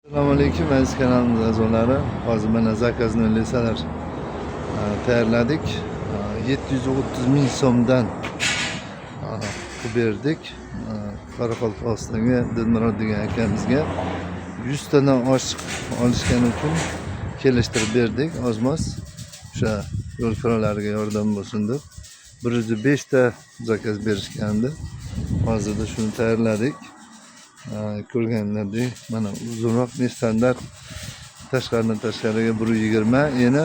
Assalomu alaykum aziz kanalimiz a'zolari. Hozir mana zakazni lisalar tayyorladik. 730 ming so'mdan qilib berdik. Qoraqalpog'istonga Dilmurod degan akamizga 100 tadan oshiq olishgani uchun kelishtirib berdik. Ozmoz o'sha yo'l kirolariga yordam bo'lsin deb 105 ta zakaz berishgandi. Hozirda shuni tayyorladik. Ko'rganlardek mana uzunroq standart tashqaridan tashqariga 120, yana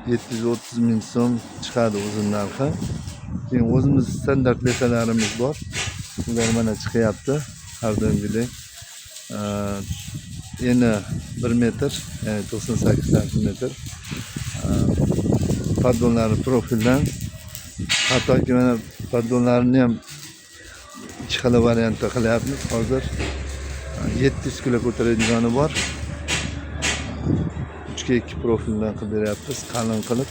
730 ming so'm chiqadi o'zini narxi. Keyin o'zimiz standart lesalarimiz bor. Ular mana chiqyapti har doimgidek. Eni 1 metr, ya'ni 98 santimetr. Paddonlari profildan, hattoki mana paddonlarni ham ikki xil variantda qilyapmiz. Hozir 700 kilo ko'taradigan bor. 3x2 profildan qilib beryapmiz, qalin qilib.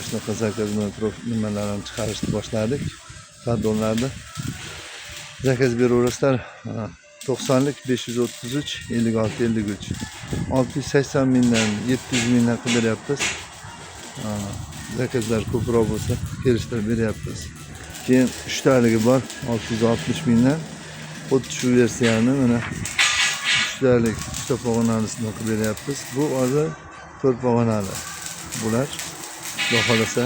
Shunaqa zakazlar nimalarni chiqarishni boshladik. Paddonlarni zakaz beraverasizlar. 90lik 533 56 53 680 mingdan 700 mingdan qilib beryapmiz. Zakazlar ko'proq bo'lsa kelishtirib beryapmiz. Keyin 3 taligi bor 660 mingdan. Xuddi shu versiyani mana 3 talik 3 pog'onalisini qilib beryapmiz. Bu hozir 4 pog'onali. Bular Xudo xolasa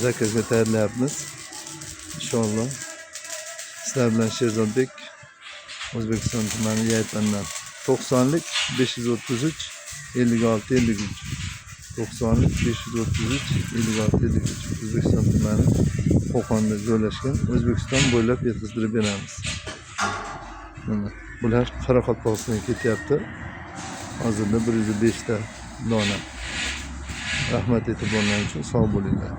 zakazga tayyorlayapmiz. Inshaalloh. Sizlar bilan Sherzodbek, O'zbekiston tumani Yaypandan. 90lik 533 56 53 90lik 533 56 53 O'zbekiston tumani Qo'qonda joylashgan. O'zbekiston bo'ylab yetkazib beramiz. Bular Qoraqalpog'istonga ketyapti. Hozirda 105 ta dona. Rahmat e'tiborlaringiz uchun sog' bo'linglar.